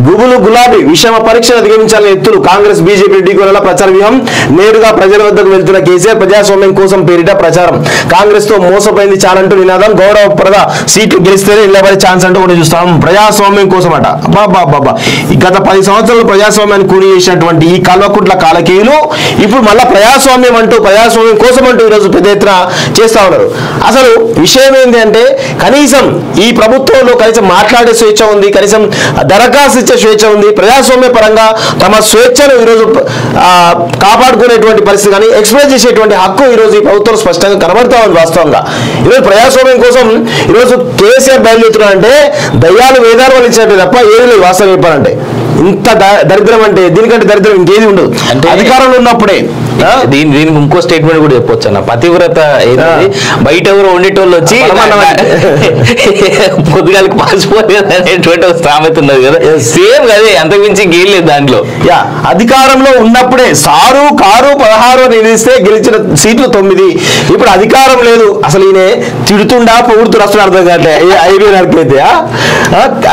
గుబులు గులాబీ విషమ పరీక్షను అధిగమించాలని ఎత్తులు కాంగ్రెస్ బీజేపీ ఢీకొనేలా ప్రచార వ్యూహం నేరుగా ప్రజల వద్దకు వెళ్తున్న కేసీఆర్ ప్రజాస్వామ్యం కోసం పేరిట ప్రచారం కాంగ్రెస్ తో మోసపోయింది చాలంటూ నినాదం గౌరవప్రద సీట్లు గెలిస్తేనే నిలబడే ఛాన్స్ అంటూ కూడా చూస్తాం ప్రజాస్వామ్యం కోసం అట బాబా గత 10 సంవత్సరాలు ప్రజాస్వామ్యాన్ని కూని చేసినటువంటి ఈ కల్వకుంట్ల కాలకేయులు ఇప్పుడు మళ్ళా ప్రజాస్వామ్యం అంటూ ప్రజాస్వామ్యం కోసం అంటూ ఈరోజు పెద్ద ఎత్తున చేస్తా ఉన్నారు అసలు విషయం ఏంటి అంటే కనీసం ఈ ప్రభుత్వంలో కనీసం మాట్లాడే స్వేచ్ఛ ఉంది కనీసం దరఖాస్తు ఇచ్చే స్వేచ్ఛ ఉంది ప్రజాస్వామ్య పరంగా తమ స్వేచ్ఛను ఈరోజు కాపాడుకునేటువంటి పరిస్థితి కానీ ఎక్స్ప్రెస్ చేసేటువంటి హక్కు ఈరోజు ఈ ప్రభుత్వం స్పష్టంగా కనబడతా ఉంది వాస్తవంగా ఈరోజు ప్రజాస్వామ్యం కోసం ఈరోజు కేసీఆర్ బయలుదేరుతున్నారంటే దయ్యాలు వేదాలు వలించినట్టు తప్ప ఏది లేదు వాస్తవం చెప్పాలంటే ఇంత దరిద్రం అంటే దీనికంటే దరిద్రం ఇంకేది ఉండదు అంటే అధికారంలో ఉన్నప్పుడే దీనికి ఇంకో స్టేట్మెంట్ కూడా చెప్పొచ్చు అన్న పతివ్రత ఏంటి బయట ఎవరు వండేటోళ్ళు వచ్చి పొద్దుగాలకి పాసిపోలేదు అనేటువంటి ఒక సామెత ఉన్నది కదా సేమ్ అదే అంతకుమించి ఇంకేం లేదు దాంట్లో అధికారంలో ఉన్నప్పుడే సారు కారు 16 నిలిస్తే గెలిచిన సీట్లు 9 ఇప్పుడు అధికారం లేదు అసలు ఈయన తిడుతుండా పొగుడుతూ వస్తున్నా అర్థం కావట్లే అయిపోయినట్లయితే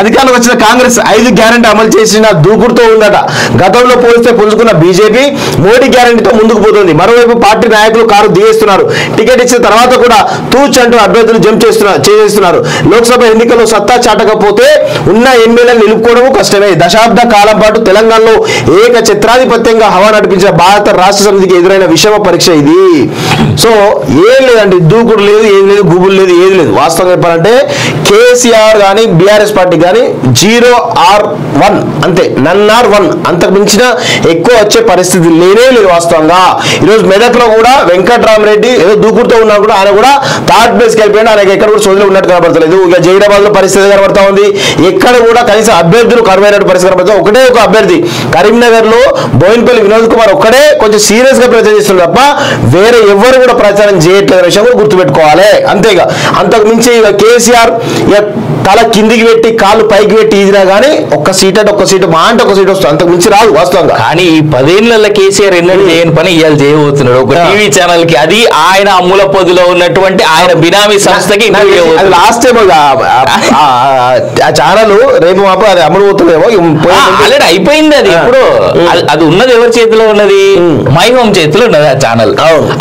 అధికారంలో వచ్చిన కాంగ్రెస్ 5 గ్యారెంటీ అమలు చేసిన దూకుడుతో ఉందట గతంలో పోలిస్తే పుంజుకున్న బీజేపీ మోడీ గ్యారెంటీతో ముందుకు పోతుంది మరోవైపు పార్టీ నాయకులు కారు దిగేస్తున్నారు టికెట్ ఇచ్చిన తర్వాత కూడా తూచ్ అంటూ అభ్యర్థులు జంప్ చేస్తున్నారు లోక్సభ ఎన్నికల్లో సత్తా చాటకపోతే ఉన్న ఎమ్మెల్యేలు నిలుపుకోవడం కష్టమే దశాబ్ద కాలం పాటు తెలంగాణలో ఏక చిత్రాధిపత్యంగా హవా నడిపించిన భారత రాష్ట్ర సమితికి ఎదురైన విషమ పరీక్ష ఇది సో ఏం లేదండి దూకుడు లేదు ఏది లేదు గుబులు లేదు ఏది లేదు వాస్తవంగా చెప్పాలంటే కేసీఆర్ కానీ బీఆర్ఎస్ పార్టీ కానీ 0R1 అంతే నన్నార్ 1 అంతకు మించిన ఎక్కువ వచ్చే పరిస్థితి లేనే లేదు వాస్తవంగా ఈరోజు మెదక్లో కూడా వెంకట్రామరెడ్డి ఏదో దూకుడుతో ఉన్నా కూడా ఆయన కూడా థర్డ్ ప్లేస్కి వెళ్ళిపోయాడు ఆయనకి ఎక్కడ కూడా సోదరులు ఉన్నట్టు కనబడతలేదు ఇక జైరాబాద్ లో పరిస్థితి కనబడతా ఉంది ఎక్కడ కూడా కనీసం అభ్యర్థులు కరువైనట్టు పరిస్థితి కనబడుతుంది ఒకటే ఒక అభ్యర్థి కరీంనగర్ లో బోయినపల్లి వినోద్ కుమార్ ఒక్కడే కొంచెం సీరియస్ గా ప్రచారం చేస్తున్నారు తప్ప వేరే ఎవరు కూడా ప్రచారం చేయట్లేదు విషయం కూడా గుర్తుపెట్టుకోవాలి అంతేగా అంతకు మించి ఇక కేసీఆర్ తల కిందికి పెట్టి కాళ్ళు పైకి పెట్టి ఈదినా కానీ ఒక్క సీట్ అంటే ఒక్క సీటు మా అంటే ఒక సీట్ వస్తుంది అంతకు మించి రాదు వాస్తవంగా కానీ ఈ 10 ఏళ్లలో కేసీఆర్ ఎన్నడూ చేయని పని ఇవాళ చేయబోతున్నాడు ఒక టీవీ ఛానల్ కి అది ఆయన అమ్ముల పొదిలో ఉన్నటువంటి ఆయన బినామీ సంస్థకి లాస్ట్ టైం ఆ ఛానల్ రేపు మాపు అది అమ్ముడు పోతుందేమో ఆల్రెడీ అయిపోయింది అది ఇప్పుడు అది ఉన్నది ఎవరి చేతిలో ఉన్నది మై హోమ్ చేతిలో ఉన్నది ఆ ఛానల్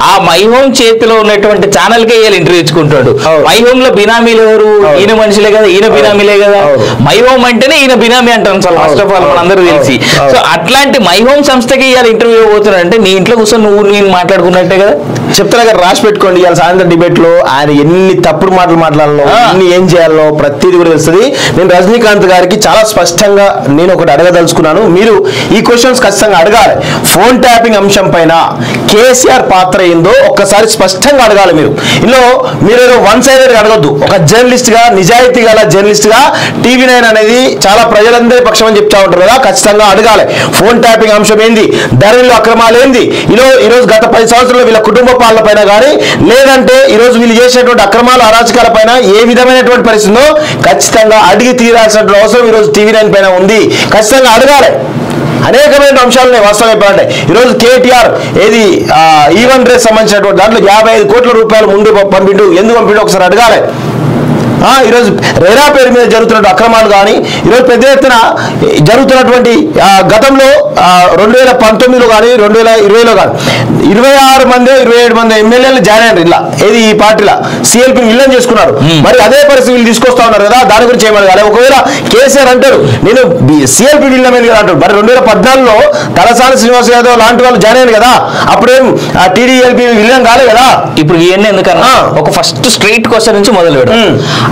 ఆ మై హోమ్ చేతిలో ఉన్నటువంటి ఛానల్ కే ఇవాళ ఇంటర్వ్యూ ఇచ్చుకుంటాడు మై హోమ్ లో బినామీలు ఎవరు ఈయన మనుషులే కదా ఈయన బినామీలే కదా మై హోమ్ అంటేనే ఈయన బినామీ అంటాను సార్ ఫస్ట్ ఆఫ్ ఆల్ మనందరూ తెలిసి సో అట్లాంటి మై హోమ్ సంస్థకి ఇవాళ ఇంటర్వ్యూ పోతున్నాడు అంటే నీ ఇంట్లో కూర్చొని నువ్వు నేను మాట్లాడుకున్నట్టే కదా చెప్తారా కదా రాసి పెట్టుకోండి ఇవాళ సాయంత్రం డిబేట్ లో ఆయన ఎన్ని తప్పుడు మాటలు మాట్లాడాలో ఎన్ని ఏం చేయాలో ప్రతిదీ కూడా తెలుస్తుంది నేను రజనీకాంత్ గారికి చాలా స్పష్టంగా నేను ఒకటి అడగదలుచుకున్నాను మీరు ఈ క్వశ్చన్స్ ఖచ్చితంగా అడగాలి ఫోన్ ట్యాపింగ్ అంశం పైన కేసీఆర్ పాత్ర ఏందో ఒక్కసారి స్పష్టంగా అడగాలి ఇందులో మీరు వన్ సైడెడ్ అడగద్దు ఒక జర్నలిస్ట్ గా నిజాయితీ గల జర్నలిస్ట్ గా TV9 అనేది చాలా ప్రజలందరి పక్షం అని చెప్తా ఉంటారు కదా ఖచ్చితంగా అడగాలి ఫోన్ ట్యాపింగ్ అంశం ఏంది ధరలో అక్రమాలు ఏంది ఈరోజు గత 10 సంవత్సరాలు వీళ్ళ కుటుంబ పాలన పైన కానీ లేదంటే ఈరోజు వీళ్ళు చేసేటువంటి అక్రమాలు అరాచకాల పైన ఏ విధమైనటువంటి పరిస్థితుందో ఖచ్చితంగా అడిగి తీరాల్సినటువంటి అవసరం ఈరోజు TV9 పైన ఉంది ఖచ్చితంగా అడగాలి అనేకమైన అంశాలనే వాస్తవం చెప్పాలంటే ఈరోజు కేటీఆర్ ఏది ఈవెన్ రేస్ సంబంధించినటువంటి దాంట్లో 55 కోట్ల రూపాయలు ముందు పంపిండు ఎందుకు పంపిండు ఒకసారి అడగాలి ఈరోజు రేరా పేరు మీద జరుగుతున్న అక్రమాలు కానీ ఈరోజు పెద్ద ఎత్తున జరుగుతున్నటువంటి గతంలో 2019లో కానీ 2020లో కానీ 26 మంది 27 మంది ఎమ్మెల్యేలు జాయిన్ అయ్యారు ఇలా ఏది ఈ పార్టీలో సిఎల్పి విలన్ చేసుకున్నారు మరి అదే పరిస్థితి వీళ్ళు తీసుకొస్తా ఉన్నారు కదా దాని గురించి ఏమడగాలి ఒకవేళ కేసీఆర్ అంటారు నేను సిఎల్పి విలన్ అంటారు మరి 2014లో తలసాని శ్రీనివాస్ యాదవ్ లాంటి వాళ్ళు జాయిన్ అయ్యారు కదా అప్పుడేం టీడీఎల్పీ విలన్ కాలే కదా ఇప్పుడు ఇవన్నీ ఎందుకన్నా ఒక ఫస్ట్ స్ట్రైట్ క్వశ్చన్ నుంచి మొదలు పెడతాం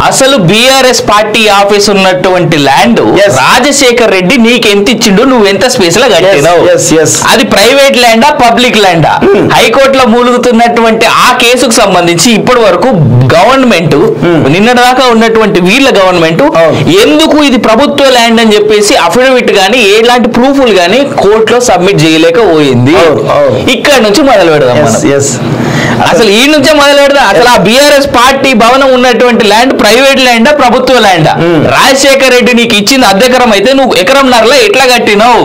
అసలు బీఆర్ఎస్ పార్టీ ఆఫీస్ ఉన్నటువంటి ల్యాండ్ రాజశేఖర్ రెడ్డి నీకు ఎంత ఇచ్చిండు నువ్వు ఎంత స్పేస్ లో కట్టినావు అది ప్రైవేట్ ల్యాండా పబ్లిక్ ల్యాండా హైకోర్టులో మూలుగుతున్నటువంటి ఆ కేసుకు సంబంధించి ఇప్పటి వరకు గవర్నమెంట్ నిన్నటిదాకా ఉన్నటువంటి వీళ్ళ గవర్నమెంట్ ఎందుకు ఇది ప్రభుత్వ ల్యాండ్ అని చెప్పేసి అఫిడవిట్ గానీ ఎలాంటి ప్రూఫ్లు గానీ కోర్టులో సబ్మిట్ చేయలేకపోయింది ఇక్కడ నుంచి మొదలు పెడదాం అసలు ఈ నుంచే మొదలు పెడదాం అసలు ఆ బీఆర్ఎస్ పార్టీ భవనం ఉన్నటువంటి ల్యాండ్ ప్రైవేట్ ల్యాండా ప్రభుత్వ ల్యాండా రాజశేఖర్ రెడ్డి నీకు ఇచ్చింది అద్దెకరం అయితే నువ్వు ఎకరంన్నరలో ఎట్లా కట్టినావు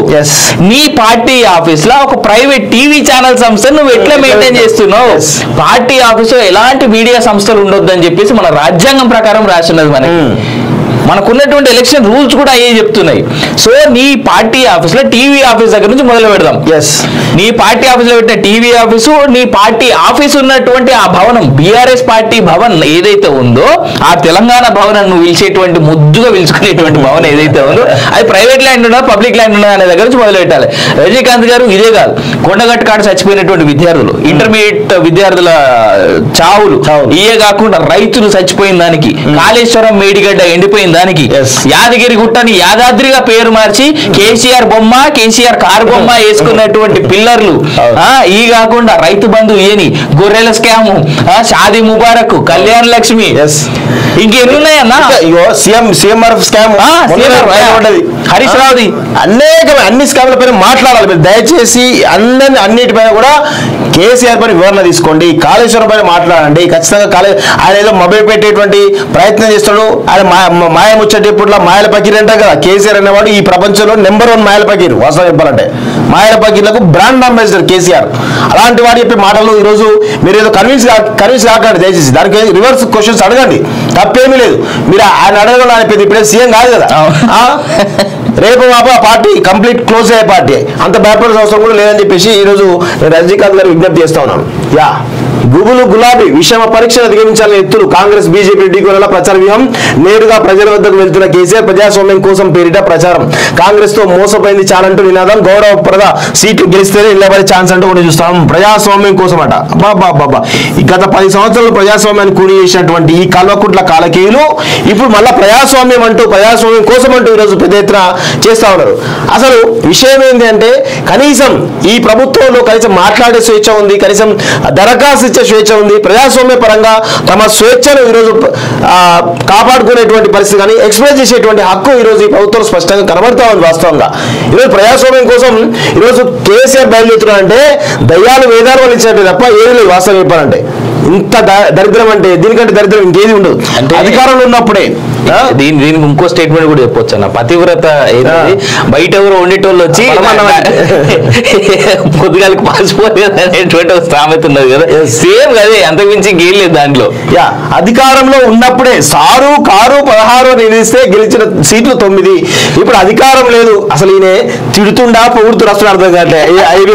నీ పార్టీ ఆఫీస్ లో ఒక ప్రైవేట్ టీవీ ఛానల్ సంస్థ నువ్వు ఎట్లా మెయింటైన్ చేస్తున్నావు పార్టీ ఆఫీస్ లో ఎలాంటి మీడియా సంస్థలు ఉండొద్దు అని చెప్పేసి మన రాజ్యాంగం ప్రకారం రాస్తున్నది మనకి మనకున్నటువంటి ఎలక్షన్ రూల్స్ కూడా అయ్యే చెప్తున్నాయి. సో నీ పార్టీ ఆఫీస్లో టీవీ ఆఫీస్ దగ్గర నుంచి మొదలు పెడదాం. నీ పార్టీ ఆఫీస్లో పెట్టిన టీవీ ఆఫీసు, నీ పార్టీ ఆఫీస్ ఉన్నటువంటి ఆ భవనం, బీఆర్ఎస్ పార్టీ భవన్ ఏదైతే ఉందో, ఆ తెలంగాణ భవన్ నువ్వు పిలిచేటువంటి ముద్దుగా పిలుచుకునేటువంటి భవన్ ఏదైతే ఉందో, అది ప్రైవేట్ ల్యాండ్ ఉన్నా పబ్లిక్ ల్యాండ్ ఉన్నా అనే దగ్గర నుంచి మొదలు పెట్టాలి. రజనీకాంత్ గారు ఇదే కాదు, కొండగట్టు కాడ చచ్చిపోయినటువంటి విద్యార్థులు, ఇంటర్మీడియట్ విద్యార్థుల చావులు, ఇవే కాకుండా రైతులు చచ్చిపోయిన దానికి, కాళేశ్వరం మేడిగడ్డ ఎండిపోయిన దానికి, యాదగిరి గుట్టని యాదాద్రిగా పేరు మార్చి కేసీఆర్ బొమ్మ, కేసీఆర్ కారు బొమ్మ వేసుకున్నటువంటి పిల్లర్లు, ఈ కాకుండా రైతు బంధు ఏని, గొర్రెల స్కాము, షాదీ ముబారక్, కళ్యాణ లక్ష్మి, ఇంకెన్ని ఉన్నాయన్నా, సీఎంఆర్ఎఫ్ స్కామ్, హరీష్ రావుది, అన్ని స్కామ్ల పైన మాట్లాడాలి మీరు దయచేసి. అన్నిటిపైన కూడా కేసీఆర్ పైన వివరణ తీసుకోండి, కాళేశ్వరం పైన మాట్లాడండి ఖచ్చితంగా. ఆయన ఏదో మొబైల్ పెట్టేటువంటి ప్రయత్నం చేస్తాడు, ఆయన మాయ ముచ్చటేపుట్ల మాయల పకీర్ అంటారు కదా. కేసీఆర్ అనేవాడు ఈ ప్రపంచంలో నెంబర్ 1 మాయల పకీర్. వాస్తవం చెప్పాలంటే మాయల పకీర్లకు బ్రాండ్ అంబాసిడర్ కేసీఆర్. అలాంటి వాడు చెప్పే మాటలు ఈరోజు మీరు ఏదో కన్విన్స్ కాకండి దయచేసి. దానికి రివర్స్ క్వశ్చన్స్ అడగండి, తప్పేమీ లేదు. మీరు ఆయన అడగడం అనిపోయింది, ఇప్పుడే సీఎం కాదు కదా, రేపు మాప పార్టీ కంప్లీట్ క్లోజ్ అయ్యే పార్టీ, అంత భయపడాల్సిన అవసరం కూడా లేదని చెప్పేసి ఈరోజు నేను రజనీకాంత్ గారు విజ్ఞప్తి చేస్తా ఉన్నాను. గుబులు గులాబీ విషమ పరీక్షను అధిగమించాలని ఎత్తులు కాంగ్రెస్ బీజేపీ ఢీకొనేలా ప్రచార వ్యూహం. నేరుగా ప్రజల వద్దకు వెళ్తున్న కేసీఆర్ ప్రజాస్వామ్యం కోసం పేరిట ప్రచారం. కాంగ్రెస్ తో మోసపోయింది చాలంటూ నినాదం. గౌరవప్రద సీట్లు గెలిస్తేనే నిలబడే ఛాన్స్ అంటూ కూడా చూస్తాం. ప్రజాస్వామ్యం కోసం అట. బాబా ఈ గత 10 సంవత్సరాలు ప్రజాస్వామ్యాన్ని కూని చేసినటువంటి ఈ కల్వకుంట్ల కాలకేయులు ఇప్పుడు మళ్ళా ప్రజాస్వామ్యం అంటూ, ప్రజాస్వామ్యం కోసం అంటూ ఈరోజు పెద్ద ఎత్తున చేస్తా ఉన్నారు. అసలు విషయం ఏంటి అంటే, కనీసం ఈ ప్రభుత్వంలో కనీసం మాట్లాడే స్వేచ్ఛ ఉంది, కనీసం దరఖాస్తు ఇచ్చే స్వేచ్ఛ ఉంది. ప్రజాస్వామ్య పరంగా తమ స్వేచ్ఛను ఈరోజు కాపాడుకునేటువంటి పరిస్థితి కానీ ఎక్స్ప్రెస్ చేసేటువంటి హక్కు ఈరోజు ఈ ప్రభుత్వం స్పష్టంగా కనబడతా ఉంది. వాస్తవంగా ఈరోజు ప్రజాస్వామ్యం కోసం ఈరోజు కేసీఆర్ బయలుదేరుతున్నారంటే దయ్యాలు వేదాలు వలించినట్టు తప్ప ఏది లేదు. వాస్తవం చెప్పాలంటే ఇంత దరిద్రం అంటే దీనికంటే దరిద్రం ఇంకేది ఉండదు. అంటే అధికారంలో ఉన్నప్పుడే దీనికి ఇంకో స్టేట్మెంట్ కూడా చెప్పొచ్చు అన్న. పతివ్రత ఏది బయట ఎవరు వండేటోళ్ళు వచ్చి పొద్దుగాలకి పాసిపోలేదు అనేటువంటి ఒక సామెత ఉన్నది కదా, సేమ్ అదే, అంతకుమించి గెలిలేదు దాంట్లో. అధికారంలో ఉన్నప్పుడే సారు కారు 16 నిలిస్తే గెలిచిన సీట్లు 9. ఇప్పుడు అధికారం లేదు, అసలు ఈయన తిడుతుండా పొగుడుతూ అసలు అర్థం కావట్లే. అయితే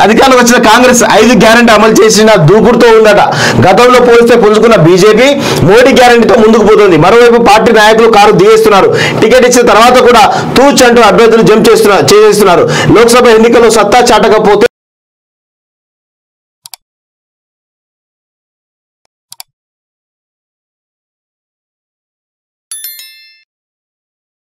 అధికారంలో వచ్చిన కాంగ్రెస్ 5 గ్యారెంటీ అమలు చేసిన దూకుడుతో ఉందట. గతంలో పోలిస్తే పుంజుకున్న బీజేపీ మోడీ గ్యారెంటీతో ముందుకు పోతుంది. మరోవైపు పార్టీ నాయకులు కారు దిగేస్తున్నారు. టికెట్ ఇచ్చిన తర్వాత కూడా తూచ్ అంటూ అభ్యర్థులు జంప్ చేస్తున్నారు. లోక్సభ ఎన్నికల్లో సత్తా చాటకపోతే